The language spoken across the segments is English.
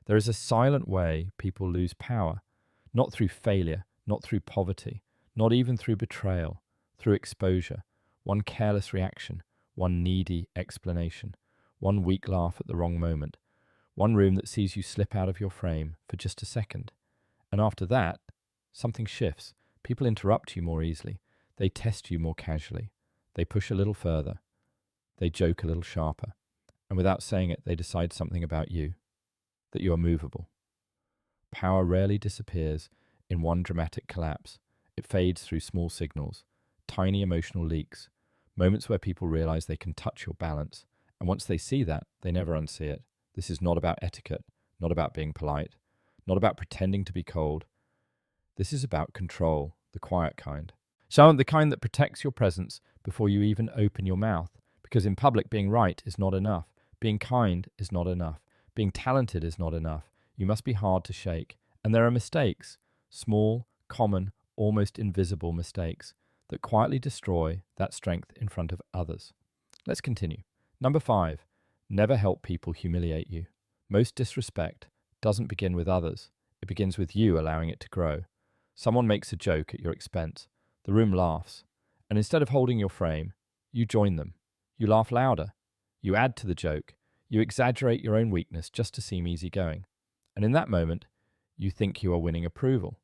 There is a silent way people lose power, not through failure, not through poverty, not even through betrayal, through exposure, one careless reaction, one needy explanation, one weak laugh at the wrong moment, one room that sees you slip out of your frame for just a second. And after that, something shifts. People interrupt you more easily. They test you more casually. They push a little further. They joke a little sharper. And without saying it, they decide something about you, that you are movable. Power rarely disappears in one dramatic collapse. It fades through small signals, tiny emotional leaks, moments where people realize they can touch your balance. And once they see that, they never unsee it. This is not about etiquette, not about being polite, not about pretending to be cold. This is about control, the quiet kind. So the kind that protects your presence before you even open your mouth. Because in public, being right is not enough. Being kind is not enough. Being talented is not enough. You must be hard to shake. And there are mistakes, small, common, almost invisible mistakes that quietly destroy that strength in front of others. Let's continue. Number 5, never help people humiliate you. Most disrespect doesn't begin with others. It begins with you allowing it to grow. Someone makes a joke at your expense. The room laughs. And instead of holding your frame, you join them. You laugh louder. You add to the joke. You exaggerate your own weakness just to seem easygoing. And in that moment, you think you are winning approval.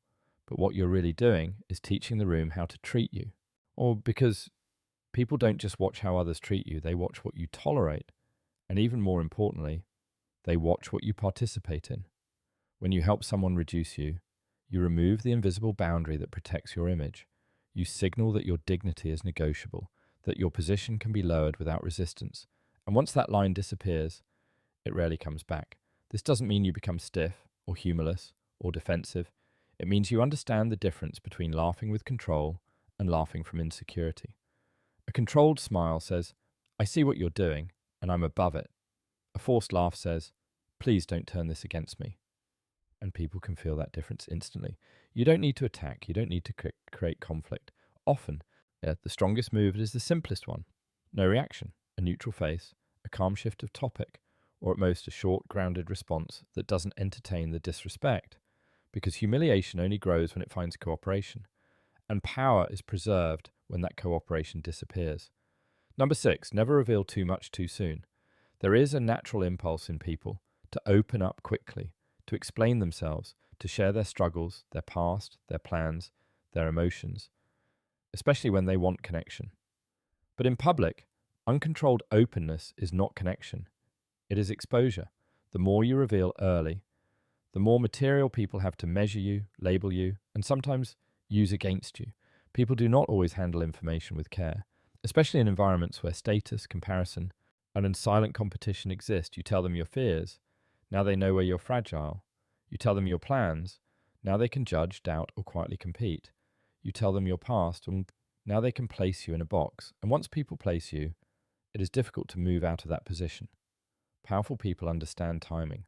But what you're really doing is teaching the room how to treat you. Or because people don't just watch how others treat you, they watch what you tolerate. And even more importantly, they watch what you participate in. When you help someone reduce you, you remove the invisible boundary that protects your image. You signal that your dignity is negotiable, that your position can be lowered without resistance. And once that line disappears, it rarely comes back. This doesn't mean you become stiff or humorless or defensive. It means you understand the difference between laughing with control and laughing from insecurity. A controlled smile says, I see what you're doing, and I'm above it. A forced laugh says, please don't turn this against me. And people can feel that difference instantly. You don't need to attack. You don't need to create conflict. Often, the strongest move is the simplest one. No reaction, a neutral face, a calm shift of topic, or at most a short, grounded response that doesn't entertain the disrespect. Because humiliation only grows when it finds cooperation. And power is preserved when that cooperation disappears. Number 6, never reveal too much too soon. There is a natural impulse in people to open up quickly, to explain themselves, to share their struggles, their past, their plans, their emotions, especially when they want connection. But in public, uncontrolled openness is not connection. It is exposure. The more you reveal early, the more material people have to measure you, label you, and sometimes use against you. People do not always handle information with care, especially in environments where status, comparison, and silent competition exist. You tell them your fears, now they know where you're fragile. You tell them your plans, now they can judge, doubt, or quietly compete. You tell them your past, and now they can place you in a box. And once people place you, it is difficult to move out of that position. Powerful people understand timing.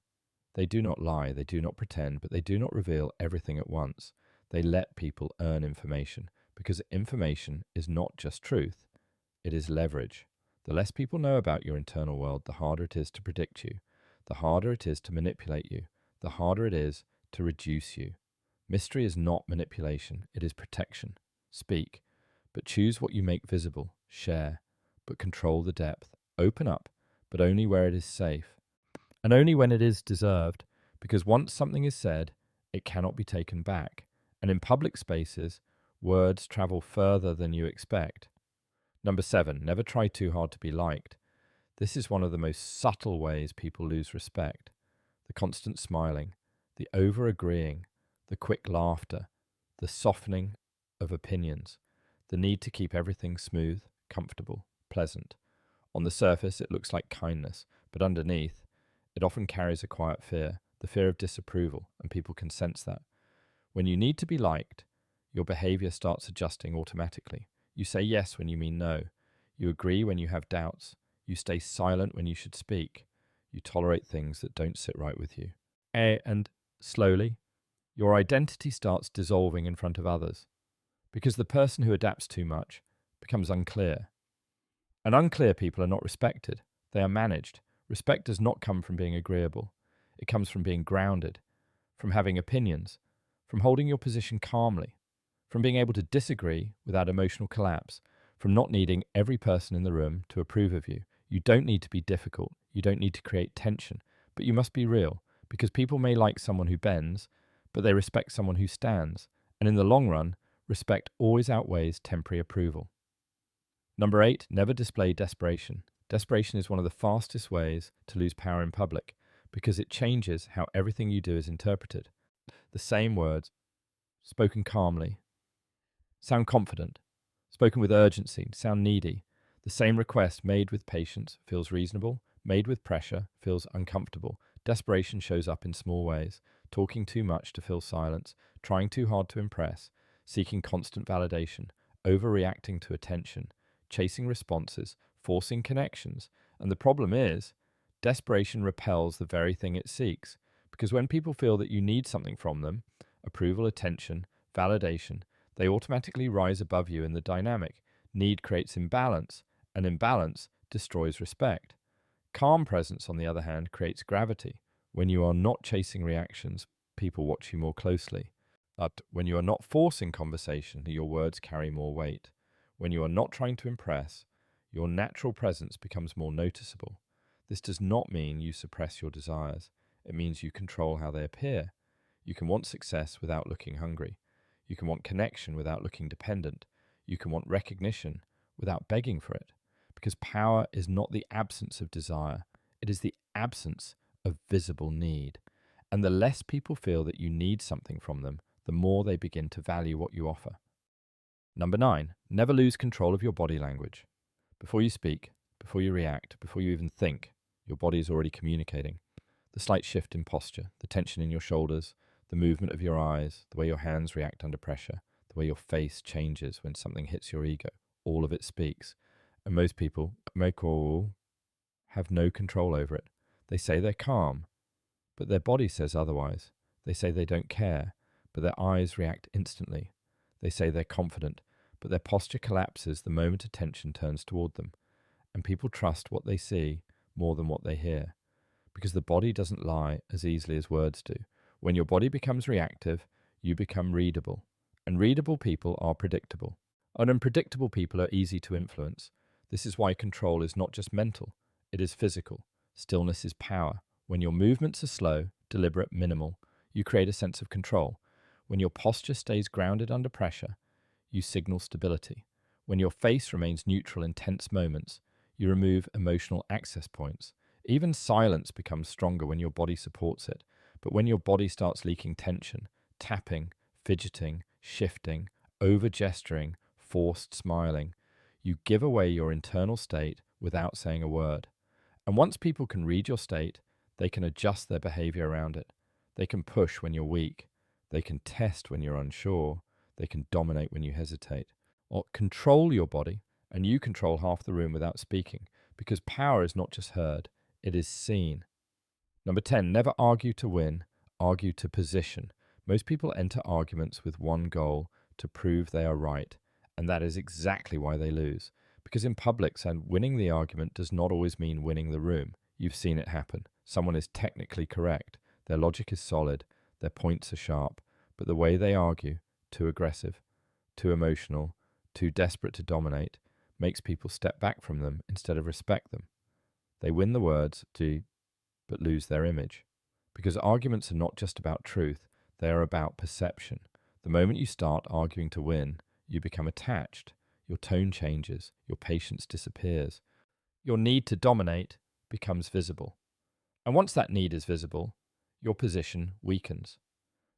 They do not lie, they do not pretend, but they do not reveal everything at once. They let people earn information, because information is not just truth, it is leverage. The less people know about your internal world, the harder it is to predict you, the harder it is to manipulate you, the harder it is to reduce you. Mystery is not manipulation, it is protection. Speak, but choose what you make visible. Share, but control the depth. Open up, but only where it is safe. And only when it is deserved, because once something is said, it cannot be taken back. And in public spaces, words travel further than you expect. Number 7, never try too hard to be liked. This is one of the most subtle ways people lose respect. The constant smiling, the over-agreeing, the quick laughter, the softening of opinions, the need to keep everything smooth, comfortable, pleasant. On the surface, it looks like kindness, but underneath, it often carries a quiet fear, the fear of disapproval, and people can sense that. When you need to be liked, your behavior starts adjusting automatically. You say yes when you mean no. You agree when you have doubts. You stay silent when you should speak. You tolerate things that don't sit right with you. And slowly, your identity starts dissolving in front of others, because the person who adapts too much becomes unclear. And unclear people are not respected. They are managed. Respect does not come from being agreeable. It comes from being grounded, from having opinions, from holding your position calmly, from being able to disagree without emotional collapse, from not needing every person in the room to approve of you. You don't need to be difficult. You don't need to create tension, but you must be real, because people may like someone who bends, but they respect someone who stands. And in the long run, respect always outweighs temporary approval. Number 8, never display desperation. Desperation is one of the fastest ways to lose power in public because it changes how everything you do is interpreted. The same words, spoken calmly, sound confident. Spoken with urgency, sound needy. The same request made with patience feels reasonable, made with pressure feels uncomfortable. Desperation shows up in small ways, talking too much to fill silence, trying too hard to impress, seeking constant validation, overreacting to attention, chasing responses, forcing connections. And the problem is, desperation repels the very thing it seeks, because when people feel that you need something from them, approval, attention, validation, they automatically rise above you in the dynamic. Need creates imbalance, and imbalance destroys respect. Calm presence, on the other hand, creates gravity. When you are not chasing reactions, people watch you more closely. But when you are not forcing conversation, your words carry more weight. When you are not trying to impress, your natural presence becomes more noticeable. This does not mean you suppress your desires. It means you control how they appear. You can want success without looking hungry. You can want connection without looking dependent. You can want recognition without begging for it. Because power is not the absence of desire. It is the absence of visible need. And the less people feel that you need something from them, the more they begin to value what you offer. Number 9, never lose control of your body language. Before you speak, before you react, before you even think, your body is already communicating. The slight shift in posture, the tension in your shoulders, the movement of your eyes, the way your hands react under pressure, the way your face changes when something hits your ego, all of it speaks. And most people have no control over it. They say they're calm, but their body says otherwise. They say they don't care, but their eyes react instantly. They say they're confident, but their posture collapses the moment attention turns toward them. And people trust what they see more than what they hear, because the body doesn't lie as easily as words do. When your body becomes reactive, you become readable. And readable people are predictable. And unpredictable people are easy to influence. This is why control is not just mental, it is physical. Stillness is power. When your movements are slow, deliberate, minimal, you create a sense of control. When your posture stays grounded under pressure, you signal stability. When your face remains neutral in tense moments, you remove emotional access points. Even silence becomes stronger when your body supports it. But when your body starts leaking tension, tapping, fidgeting, shifting, over-gesturing, forced smiling, you give away your internal state without saying a word. And once people can read your state, they can adjust their behavior around it. They can push when you're weak. They can test when you're unsure. They can dominate when you hesitate. Or control your body, and you control half the room without speaking, because power is not just heard, it is seen. Number 10, never argue to win, argue to position. Most people enter arguments with one goal, to prove they are right, and that is exactly why they lose. Because in public, winning the argument does not always mean winning the room. You've seen it happen. Someone is technically correct, their logic is solid, their points are sharp, but the way they argue, too aggressive, too emotional, too desperate to dominate, makes people step back from them instead of respect them. They win the words, but lose their image. Because arguments are not just about truth, they are about perception. The moment you start arguing to win, you become attached. Your tone changes, your patience disappears. Your need to dominate becomes visible. And once that need is visible, your position weakens.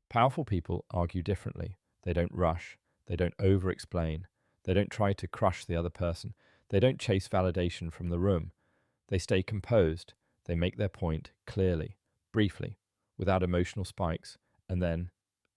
Powerful people argue differently. They don't rush. They don't over-explain. They don't try to crush the other person. They don't chase validation from the room. They stay composed. They make their point clearly, briefly, without emotional spikes, and then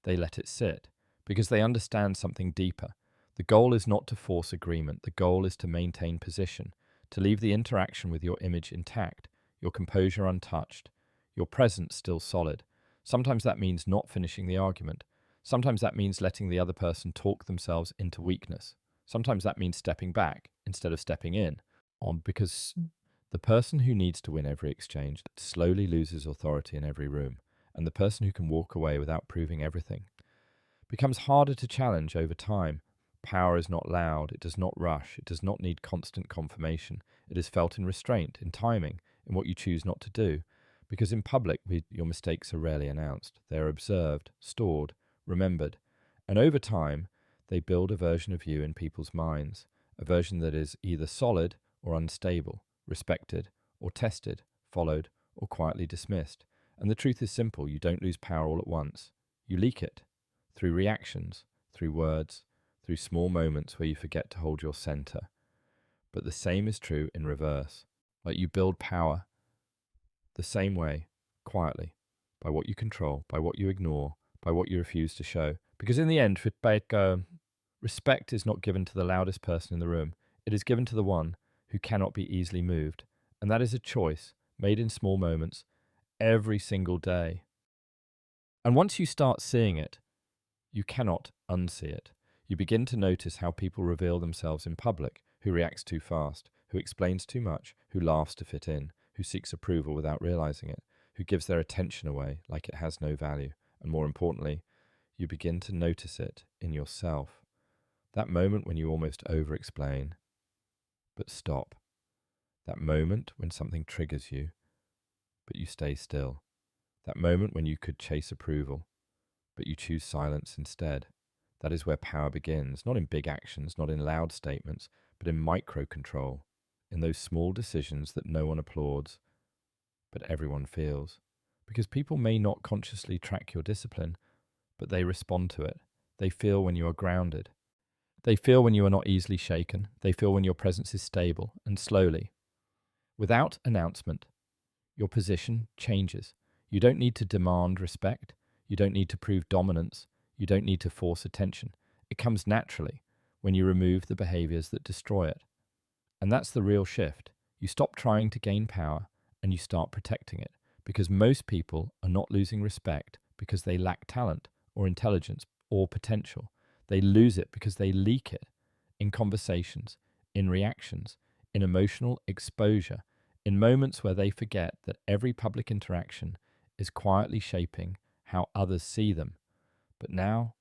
they let it sit, because they understand something deeper. The goal is not to force agreement. The goal is to maintain position, to leave the interaction with your image intact, your composure untouched, your presence still solid. Sometimes that means not finishing the argument. Sometimes that means letting the other person talk themselves into weakness. Sometimes that means stepping back instead of stepping in, because The person who needs to win every exchange slowly loses authority in every room, and the person who can walk away without proving everything becomes harder to challenge over time. Power is not loud, it does not rush, it does not need constant confirmation. It is felt in restraint, in timing, in what you choose not to do. Because in public, your mistakes are rarely announced. They are observed, stored, remembered. And over time, they build a version of you in people's minds, a version that is either solid or unstable, respected or tested, followed or quietly dismissed. And the truth is simple: you don't lose power all at once. You leak it through reactions, through words, through small moments where you forget to hold your center. But the same is true in reverse. Like you build power the same way, quietly, by what you control, by what you ignore, by what you refuse to show. Because in the end, respect is not given to the loudest person in the room. It is given to the one who cannot be easily moved. And that is a choice made in small moments every single day. And once you start seeing it, you cannot unsee it. You begin to notice how people reveal themselves in public: who reacts too fast, who explains too much, who laughs to fit in, who seeks approval without realizing it, who gives their attention away like it has no value. And more importantly, you begin to notice it in yourself. That moment when you almost over-explain, but stop. That moment when something triggers you, but you stay still. That moment when you could chase approval, but you choose silence instead. That is where power begins, not in big actions, not in loud statements, but in micro-control, in those small decisions that no one applauds, but everyone feels. Because people may not consciously track your discipline, but they respond to it. They feel when you are grounded. They feel when you are not easily shaken. They feel when your presence is stable, and slowly, without announcement, your position changes. You don't need to demand respect. You don't need to prove dominance. You don't need to force attention. It comes naturally when you remove the behaviors that destroy it. And that's the real shift. You stop trying to gain power and you start protecting it. Because most people are not losing respect because they lack talent or intelligence or potential. They lose it because they leak it in conversations, in reactions, in emotional exposure, in moments where they forget that every public interaction is quietly shaping how others see them. But now,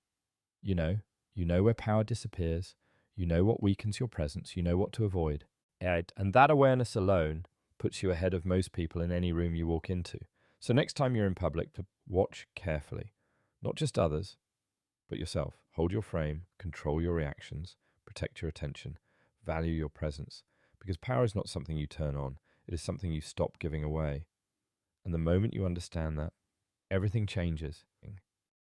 you know where power disappears, you know what weakens your presence, you know what to avoid. And that awareness alone puts you ahead of most people in any room you walk into. So next time you're in public, to watch carefully, not just others, but yourself. Hold your frame, control your reactions, protect your attention, value your presence. Because power is not something you turn on, it is something you stop giving away. And the moment you understand that, everything changes.